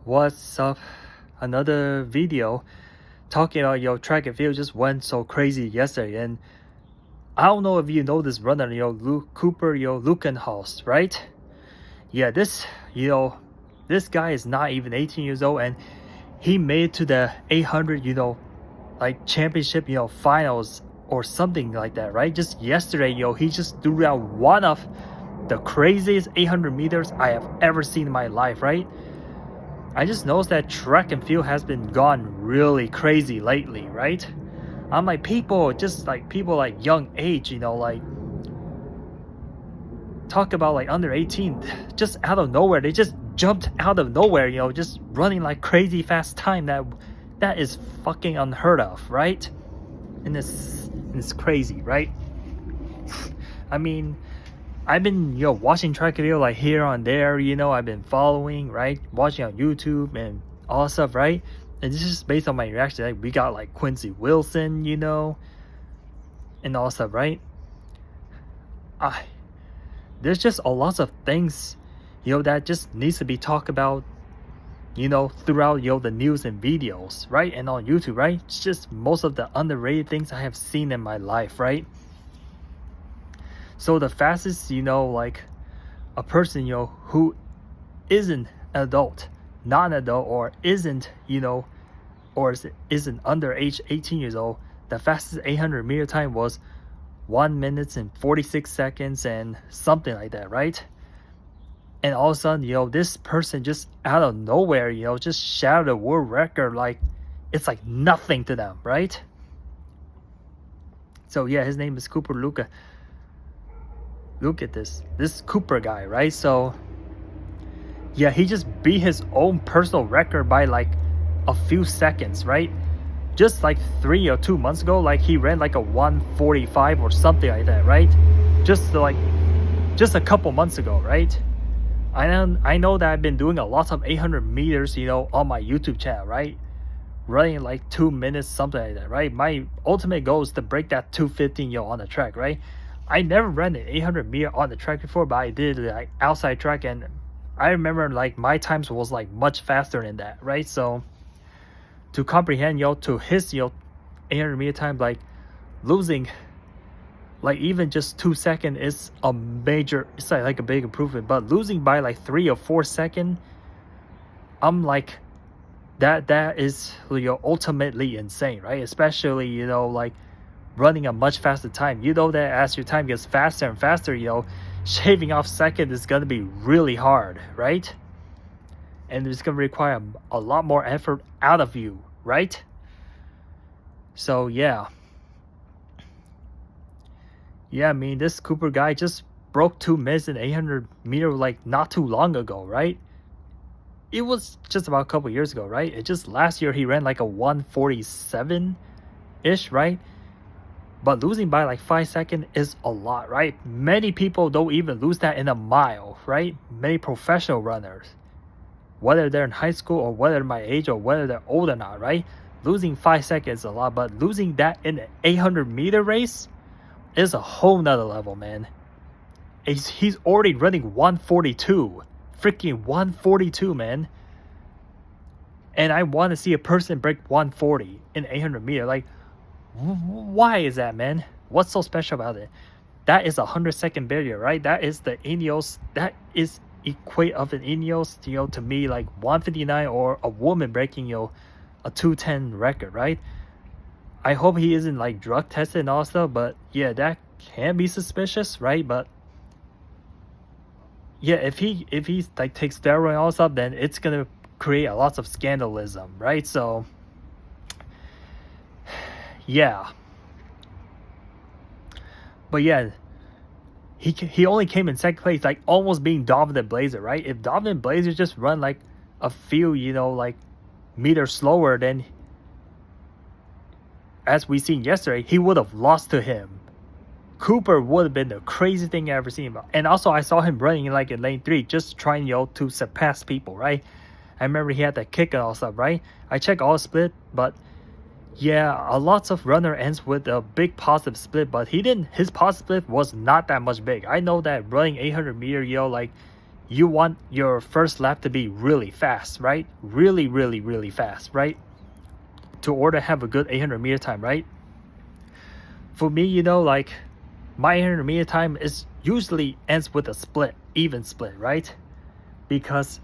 What's up? Another video talking about your track and field just went so crazy yesterday, and I don't know if you know this runner, Cooper Lutkenhaus, right? Yeah, this guy is not even 18 years old, and he made it to the 800, like championship, finals or something like that, right? Just yesterday, he just threw out one of the craziest 800 meters I have ever seen in my life, right? I just noticed that track and field has been gone really crazy lately, right? I'm like, people like young age, like talk about like under 18, just out of nowhere, they just jumped out of nowhere, just running like crazy fast time. That is fucking unheard of, right? And it's crazy, right? I mean, I've been watching track and field like here and there, I've been following, right, watching on YouTube and all that stuff, right? And this is just based on my reaction. Like, we got like Quincy Wilson, and all stuff, right? There's just a lot of things that just needs to be talked about, throughout the news and videos, right? And on YouTube, right? It's just most of the underrated things I have seen in my life, right? So the fastest, like a person, who isn't adult, non-adult, or isn't, or isn't under age 18 years old, the fastest 800 meter time was 1 minute and 46 seconds and something like that, right? And all of a sudden, this person just out of nowhere, just shattered a world record. Like, it's like nothing to them, right? So yeah, his name is Cooper Luca. Look at this Cooper guy, right? So yeah, he just beat his own personal record by like a few seconds, right? Just like 3 or 2 months ago, like he ran like a 1:45 or something like that, right? Just a couple months ago, right? I know that I've been doing a lot of 800 meters, on my YouTube channel, right? Running like 2 minutes, something like that, right? My ultimate goal is to break that 2:15, on the track, right? I never ran an 800 meter on the track before, but I did like outside track, and I remember like my times was like much faster than that, right? So to comprehend, to his 800 meter time, like losing like even just 2 seconds is a major, it's like a big improvement. But losing by like 3 or 4 seconds, I'm like, that is ultimately insane, right? Especially like running a much faster time. That as your time gets faster and faster, shaving off seconds is going to be really hard, right? And it's going to require a lot more effort out of you, right? So yeah, I mean, this Cooper guy just broke 2 minutes in 800 meter like not too long ago, right? It was just about a couple years ago, right? It just last year he ran like a 1:47 ish, right? But losing by like 5 seconds is a lot, right? Many people don't even lose that in a mile, right? Many professional runners, whether they're in high school or whether they're my age or whether they're old or not, right? Losing 5 seconds is a lot, but losing that in an 800 meter race is a whole nother level, man. He's already running 1:42, freaking 1:42, man. And I want to see a person break 1:40 in 800 meter. Like, why is that, man? What's so special about it? That is a 100-second barrier, right? That is the Ineos. That is equate of an Ineos, to me, like 1:59, or a woman breaking, a 2:10 record, right? I hope he isn't like drug tested and all stuff, but yeah, that can be suspicious, right? But yeah, if he like takes steroid and all stuff, then it's gonna create a lot of scandalism, right? So yeah, but yeah, he only came in second place, like almost being Dominant Blazer, right? If Dominant Blazer just run like a few, like meters slower, then as we seen yesterday, he would have lost to him. Cooper would have been the craziest thing I ever seen. And also I saw him running like in lane 3, just trying to surpass people, right? I remember he had that kick and all stuff, right? I checked all split, but yeah, a lot of runner ends with a big positive split, but his positive split was not that much big. I know that running 800 meter, like you want your first lap to be really fast, right? Really, really, really fast, right? To order have a good 800 meter time, right? For me, you know, like my 800 meter time is usually ends with a split, even split, right? Because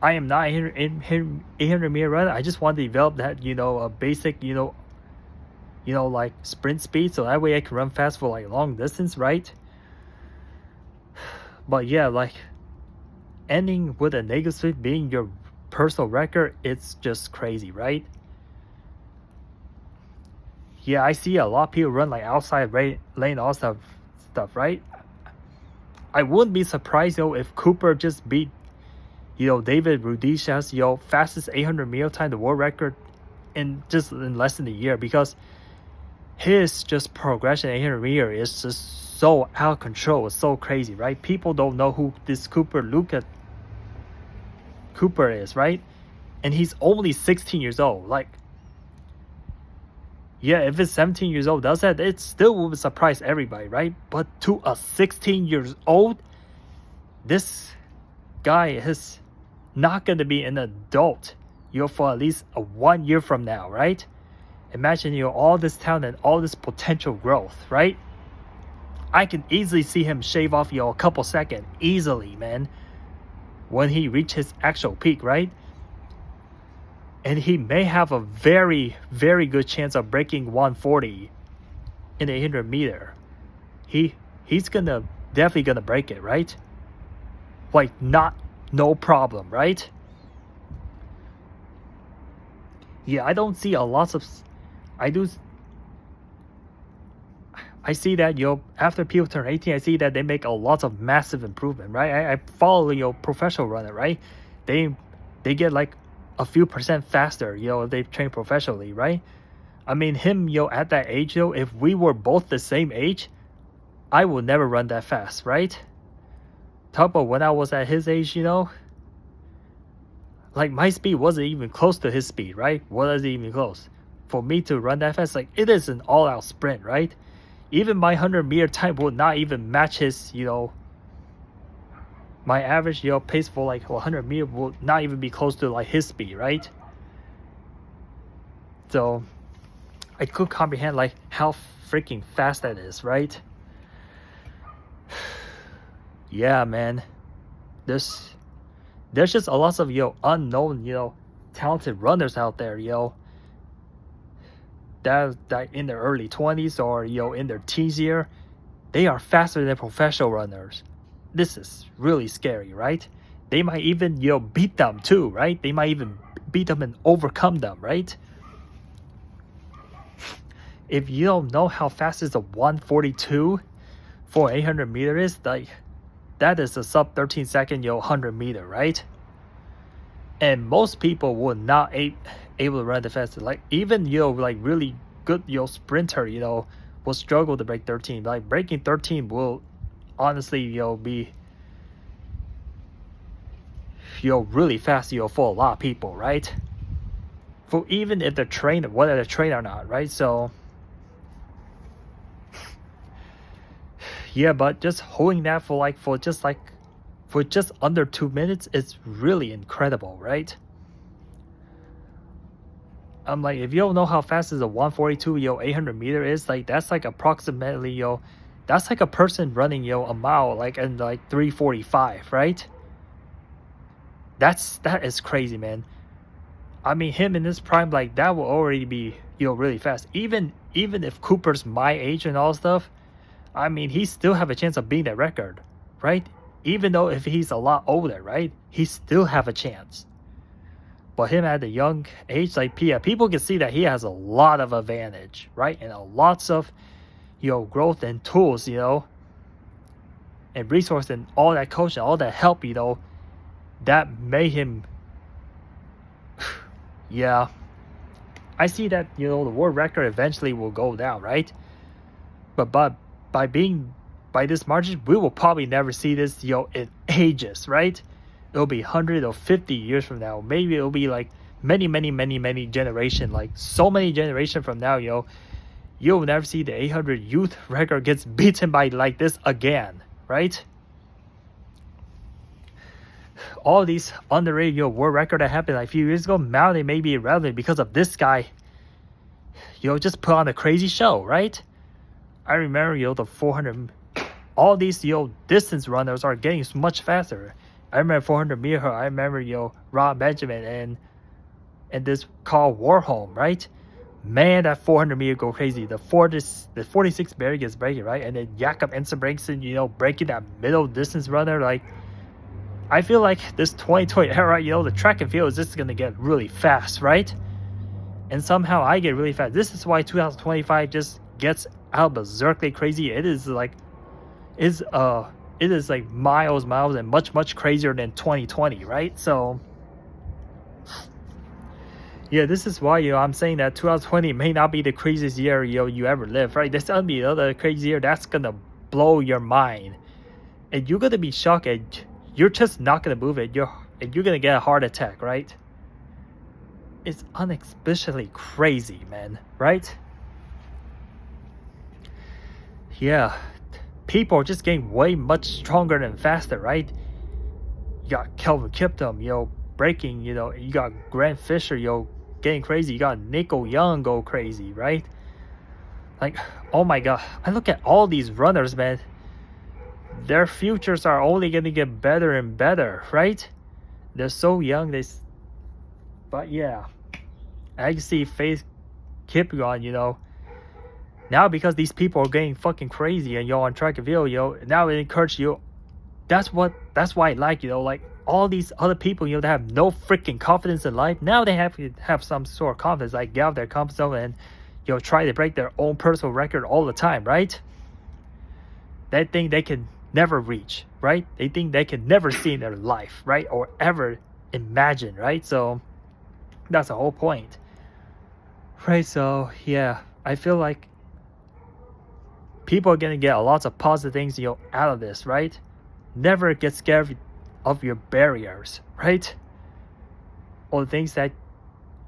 I am not 800 meter runner. I just want to develop that, you know, a basic, you know, like sprint speed, so that way I can run fast for like long distance, right? But yeah, like ending with a negative speed being your personal record, it's just crazy, right? Yeah, I see a lot of people run like outside lane, all stuff, right? I wouldn't be surprised though if Cooper just beat, you know, David Rudisha's, you know, fastest 800 meter time, the world record, in less than a year, because his just progression 800 meter is just so out of control. It's so crazy, right? People don't know who this Cooper is, right? And he's only 16 years old. Like, yeah, if it's 17 years old does that, it still would surprise everybody, right? But to a 16 years old, this guy is not going to be an adult, you know, for at least 1 year from now, right? Imagine, you know, all this talent and all this potential growth, right? I can easily see him shave off, you know, a couple seconds easily, man, when he reaches his actual peak, right? And he may have a very, very good chance of breaking 140 in the 800 meter. He's definitely gonna break it, right? Like, no problem, right? Yeah, I don't see a lot of. I see that, you know, after people turn 18, I see that they make a lot of massive improvement, right? I follow, you know, professional runner, right? They get like a few percent faster, you know, if they train professionally, right? I mean, him, you know, at that age, though, if we were both the same age, I would never run that fast, right? Talk about when I was at his age, you know, like my speed wasn't even close to his speed, right? Wasn't even close. For me to run that fast, like, it is an all-out sprint, right? Even my 100 meter time would not even match his, you know, my average, you know, pace for like 100 meter will not even be close to like his speed, right? So I could comprehend like how freaking fast that is, right? Yeah, man. There's just a lot of, you know, unknown, you know, talented runners out there, you know, that in their early 20s or, you know, in their teens year, they are faster than professional runners. This is really scary, right? They might even, you know, beat them too, right? They might even beat them and overcome them, right? If you don't know how fast is a 142 for 800 meter is, like, that is a sub 13 second, you know, 100 meter, right? And most people would not able to run the fastest. Like, even, you know, like really good, you know, sprinter, you know, will struggle to break 13. Like, breaking 13 will honestly, you know, be, you know, really fast, you know, for a lot of people, right? For even if they're trained, whether they're trained or not, right? So yeah, but just holding that for just under 2 minutes, it's really incredible, right? I'm like, if you don't know how fast is a 142, you know, 800 meter is, like, that's like approximately, you know, that's like a person running, you know, a mile like in like 3:45, right? That is crazy, man. I mean, him in his prime, like, that will already be, you know, really fast. Even if Cooper's my age and all stuff, I mean, he still have a chance of beating that record, right? Even though if he's a lot older, right? He still have a chance. But him at a young age, like, yeah, people can see that he has a lot of advantage, right? And lots of, you know, growth and tools, you know, and resource and all that coaching, all that help, you know, that made him. Yeah, I see that, you know, the world record eventually will go down, right? But by this margin, we will probably never see this, you know, in ages, right? It'll be 100 or 50 years from now. Maybe it'll be like many generations, like so many generations from now, you know, you'll never see the 800 youth record gets beaten by like this again, right? all these underrated, you know, world record that happened like a few years ago, now they may be irrelevant because of this guy, you know, just put on a crazy show, right? I remember, you know, the 400, all these, you know, distance runners are getting much faster. I remember 400 meter, I remember, you know, Rob Benjamin and this Carl Warholm, right? Man, that 400 meter go crazy. The 46 barrier gets breaking, right? And then Jakob Ingebrigtsen, you know, breaking that middle distance runner. Like, I feel like this 2020 era, you know, the track and field is just gonna get really fast, right? And somehow I get really fast. This is why 2025 just gets out berserkly crazy. It is like miles and much crazier than 2020, right? So yeah, this is why, you know, I'm saying that 2020 may not be the craziest year, you know, you ever live, right? There's gonna be another crazy year that's gonna blow your mind, and you're gonna be shocked, and you're just not gonna move it. You're gonna get a heart attack, right? It's unexpectedly crazy, man, right? Yeah, people are just getting way much stronger and faster, right? You got Kelvin Kiptum, you know, breaking, you know, you got Grant Fisher, you know, getting crazy. You got Nico Young go crazy, right? Like, oh my god, I look at all these runners, man. Their futures are only gonna get better and better, right? They're so young. But yeah, I can see Faith Kipyegon, you know. Now because these people are getting fucking crazy and you're on track and field, you know, now it encourages you. That's why I like, you know, like all these other people, you know, that have no freaking confidence in life. Now they have to have some sort of confidence, like get out their comfort zone and, you know, try to break their own personal record all the time, right? They think they can never reach, right? They think they can never see in their life, right? Or ever imagine, right? So that's the whole point, right? So yeah, I feel like people are gonna get lots of positive things, you know, out of this, right? Never get scared of your barriers, right? Or things that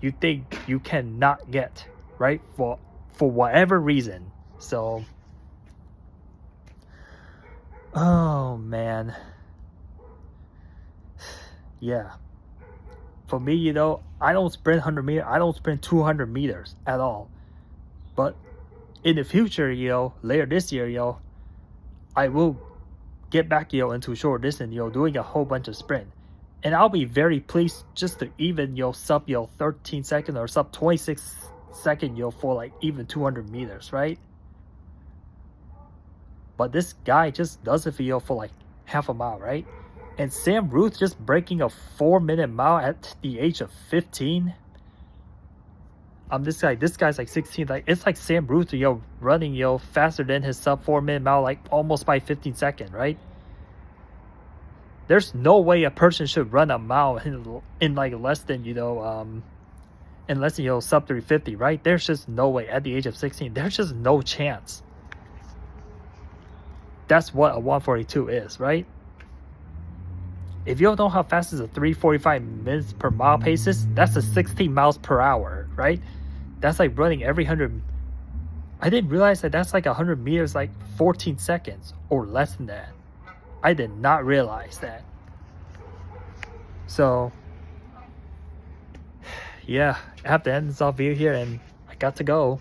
you think you cannot get, right? For whatever reason. So, oh man, yeah. For me, you know, I don't sprint 100 meters. I don't sprint 200 meters at all. But in the future, you know, later this year, you know, I will get back, you know, into short distance, you know, doing a whole bunch of sprint. And I'll be very pleased just to even, you know, sub, you know, 13 seconds or sub 26 seconds, you know, for like even 200 meters, right? But this guy just does it for, you know, for like half a mile, right? And Sam Ruth just breaking a 4-minute mile at the age of 15. This guy's like 16. Like, it's like Sam Ruth, you know, running, you know, faster than his sub 4-minute mile, like almost by 15 seconds, right? There's no way a person should run a mile in like less than, you know, unless, you know, sub 350, right? There's just no way at the age of 16. There's just no chance. That's what a 142 is, right? If you don't know how fast is a 345 minutes per mile pace is, that's a 16 miles per hour, right? That's like running every 100. I didn't realize that that's like 100 meters, like 14 seconds or less than that. I did not realize that. So, yeah, I have to end this off video here and I got to go.